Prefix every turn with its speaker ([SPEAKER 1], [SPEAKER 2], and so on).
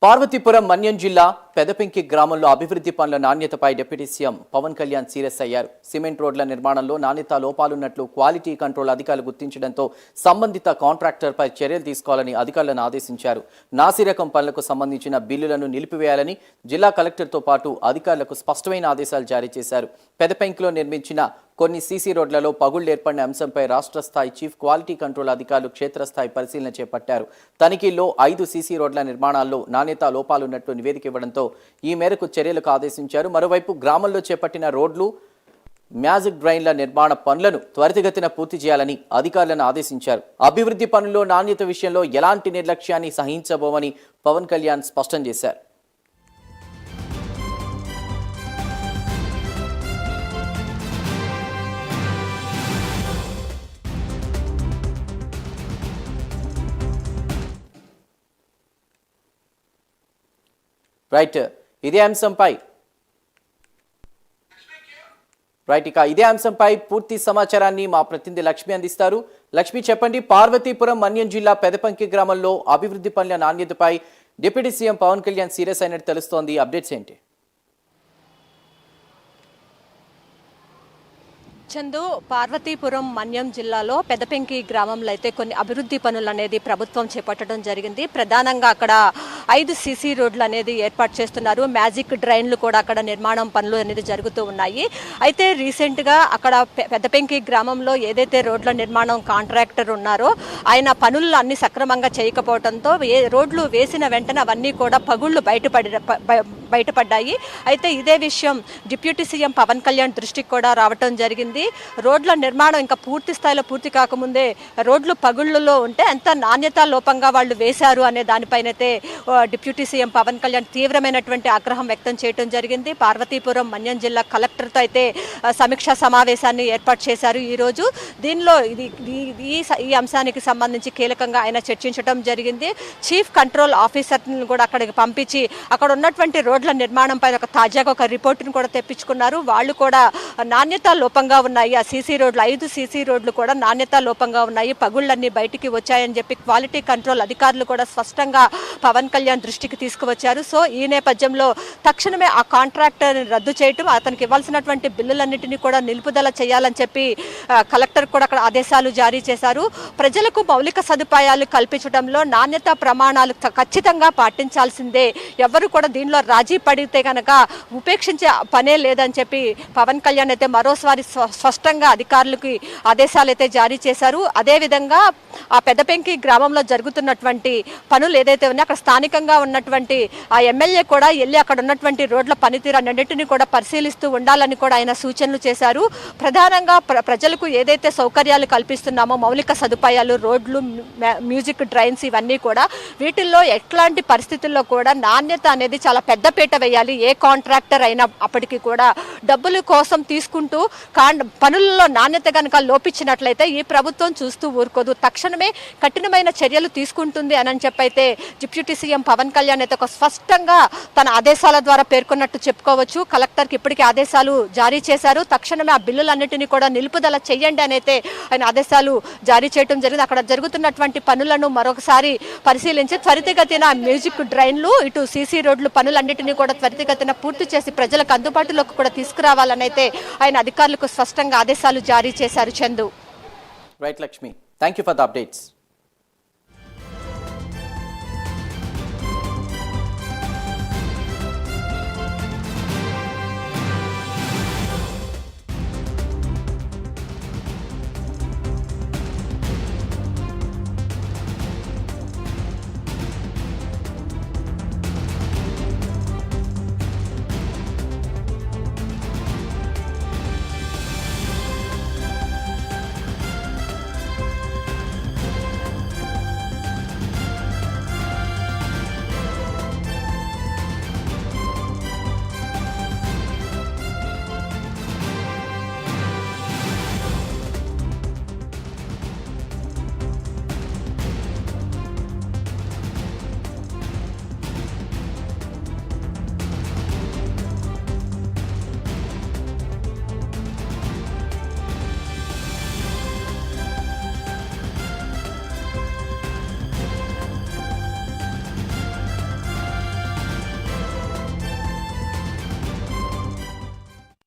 [SPEAKER 1] పార్వతీపురం మన్యం జిల్లా పెదపెంకి గ్రామంలో అభివృద్ధి పనుల నాణ్యతపై deputy CM Pawan Kalyan serious అయ్యారు. సిమెంట్ రోడ్ల నిర్మాణంలో నాణ్యత లోపాలున్నట్లు క్వాలిటీ కంట్రోల్ అధికారులు గుర్తించడంతో సంబంధిత కాంట్రాక్టర్పై చర్యలు తీసుకోవాలని అధికారులను ఆదేశించారు. నాసిరకం పనులకు సంబంధించిన బిల్లులను నిలిపివేయాలని జిల్లా కలెక్టర్తో పాటు అధికారులకు స్పష్టమైన ఆదేశాలు జారీ చేశారు. పెదపెంకిలో నిర్మించిన కొన్ని సీసీ రోడ్లలో పగుళ్లు ఏర్పడిన అంశంపై రాష్ట్ర స్థాయి చీఫ్ క్వాలిటీ కంట్రోల్ అధికారులు క్షేత్రస్థాయి పరిశీలన చేపట్టారు. తనిఖీల్లో 5 సీసీ రోడ్ల నిర్మాణాల్లో నాణ్యత లోపాలున్నట్లు నివేదిక ఇవ్వడంతో ఈ మేరకు చర్యలకు ఆదేశించారు. మరోవైపు గ్రామంలో చేపట్టిన రోడ్లు మ్యాజిక్ డ్రైన్ల నిర్మాణ పనులను త్వరితగతిన పూర్తి చేయాలని అధికారులను ఆదేశించారు. అభివృద్ధి పనుల్లో నాణ్యత విషయంలో ఎలాంటి నిర్లక్ష్యాన్ని సహించబోమని పవన్ కళ్యాణ్ స్పష్టం చేశారు. ఇదే అంశంపై పూర్తి సమాచారాన్ని మా ప్రతినిధి లక్ష్మి అందిస్తారు. లక్ష్మి, చెప్పండి, పార్వతీపురం మన్యం జిల్లా పెదపెంకి గ్రామంలో అభివృద్ధి పనుల నాణ్యతపై deputy CM Pawan Kalyan serious అయినట్టు తెలుస్తోంది. అప్డేట్స్ ఏంటి?
[SPEAKER 2] చందు, పార్వతీపురం మన్యం జిల్లాలో పెదపెంకి గ్రామంలో అయితే కొన్ని అభివృద్ధి పనులు అనేది ప్రభుత్వం చేపట్టడం జరిగింది. ప్రధానంగా అక్కడ 5 సీసీ రోడ్లు అనేది ఏర్పాటు చేస్తున్నారు. మ్యాజిక్ డ్రైన్లు కూడా అక్కడ నిర్మాణం పనులు అనేది జరుగుతూ ఉన్నాయి. అయితే రీసెంట్గా అక్కడ పెదపెంకి గ్రామంలో ఏదైతే రోడ్ల నిర్మాణం కాంట్రాక్టర్ ఉన్నారో ఆయన పనులు అన్ని సక్రమంగా చేయకపోవడంతో రోడ్లు వేసిన వెంటనే అవన్నీ కూడా పగుళ్లు బయటపడ్డాయి. అయితే ఇదే విషయం డిప్యూటీ సీఎం పవన్ కళ్యాణ్ దృష్టికి కూడా రావటం జరిగింది. రోడ్ల నిర్మాణం ఇంకా పూర్తి స్థాయిలో పూర్తి కాకముందే రోడ్లు పగుళ్లలో ఉంటే ఎంత నాణ్యత లోపంగా వాళ్ళు వేశారు అనే దానిపైనైతే డిప్యూటీ సీఎం పవన్ కళ్యాణ్ తీవ్రమైనటువంటి ఆగ్రహం వ్యక్తం చేయడం జరిగింది. పార్వతీపురం మన్యం జిల్లా కలెక్టర్తో అయితే సమీక్షా సమావేశాన్ని ఏర్పాటు చేశారు ఈరోజు. దీనిలో ఈ అంశానికి సంబంధించి కీలకంగా ఆయన చర్చించడం జరిగింది. చీఫ్ కంట్రోల్ ఆఫీసర్ని కూడా అక్కడికి పంపించి అక్కడ ఉన్నటువంటి రోడ్ల నిర్మాణం పైన తాజాగా ఒక రిపోర్టును కూడా తెప్పించుకున్నారు. వాళ్ళు కూడా నాణ్యత లోపంగా ఉన్నాయి. ఆ సీసీ రోడ్లు 5 సీసీ రోడ్లు కూడా నాణ్యత లోపంగా ఉన్నాయి, పగుళ్లన్నీ బయటికి వచ్చాయని చెప్పి క్వాలిటీ కంట్రోల్ అధికారులు కూడా స్పష్టంగా పవన్ కళ్యాణ్ దృష్టికి తీసుకువచ్చారు. సో ఈ నేపథ్యంలో తక్షణమే ఆ కాంట్రాక్టర్ రద్దు చేయటం, అతనికి ఇవ్వాల్సినటువంటి బిల్లులన్నింటినీ కూడా నిలుపుదల చేయాలని చెప్పి కలెక్టర్ కూడా అక్కడ ఆదేశాలు జారీ చేశారు. ప్రజలకు మౌలిక సదుపాయాలు కల్పించడంలో నాణ్యత ప్రమాణాలు ఖచ్చితంగా పాటించాల్సిందే, ఎవరు కూడా దీనిలో రాజీ పడితే కనుక ఉపేక్షించే పనే లేదని చెప్పి పవన్ కళ్యాణ్ అయితే మరోసారి స్పష్టంగా అధికారులకి ఆదేశాలు అయితే జారీ చేశారు. అదేవిధంగా ఆ పెదపెంకి గ్రామంలో జరుగుతున్నటువంటి పనులు ఏదైతే ఉన్నాయో అక్కడ స్థానికంగా ఉన్నటువంటి ఆ ఎమ్మెల్యే కూడా వెళ్ళి అక్కడ ఉన్నటువంటి రోడ్ల పనితీరు అన్నింటినీ కూడా పరిశీలిస్తూ ఉండాలని కూడా ఆయన సూచనలు చేశారు. ప్రధానంగా ప్రజలకు ఏదైతే సౌకర్యాలు కల్పిస్తున్నామో మౌలిక సదుపాయాలు, రోడ్లు, మ్యూజిక్ డ్రైన్స్, ఇవన్నీ కూడా వీటిల్లో ఎట్లాంటి పరిస్థితుల్లో కూడా నాణ్యత అనేది చాలా పెద్దపీట వేయాలి. ఏ కాంట్రాక్టర్ అయినా అప్పటికి కూడా డబ్బుల కోసం తీసుకుంటూ పనుల్లో నాణ్యత కనుక లోపించినట్లయితే ఈ ప్రభుత్వం చూస్తూ ఊరుకోదు, తక్షణమే కఠినమైన చర్యలు తీసుకుంటుంది అని చెప్పైతే డిప్యూటీ సీఎం పవన్ కళ్యాణ్ అయితే ఒక స్పష్టంగా తన ఆదేశాల ద్వారా పేర్కొన్నట్టు చెప్పుకోవచ్చు. కలెక్టర్కి ఇప్పటికే ఆదేశాలు జారీ చేశారు. తక్షణమే ఆ బిల్లులన్నింటినీ కూడా నిలుపుదల చేయండి అని అయితే ఆయన ఆదేశాలు జారీ చేయడం జరిగింది. అక్కడ జరుగుతున్నటువంటి పనులను మరొకసారి పరిశీలించి త్వరితగతిన మ్యూజిక్ డ్రైన్లు, ఇటు సీసీ రోడ్లు పనులన్నింటినీ కూడా త్వరితగతిన పూర్తి చేసి ప్రజలకు అందుబాటులోకి కూడా తీసుకురావాలని అయితే ఆయన అధికారులకు స్పష్టంగా ఆదేశాలు జారీ చేశారు. Chandu.
[SPEAKER 1] Right Lakshmi, thank you for the updates.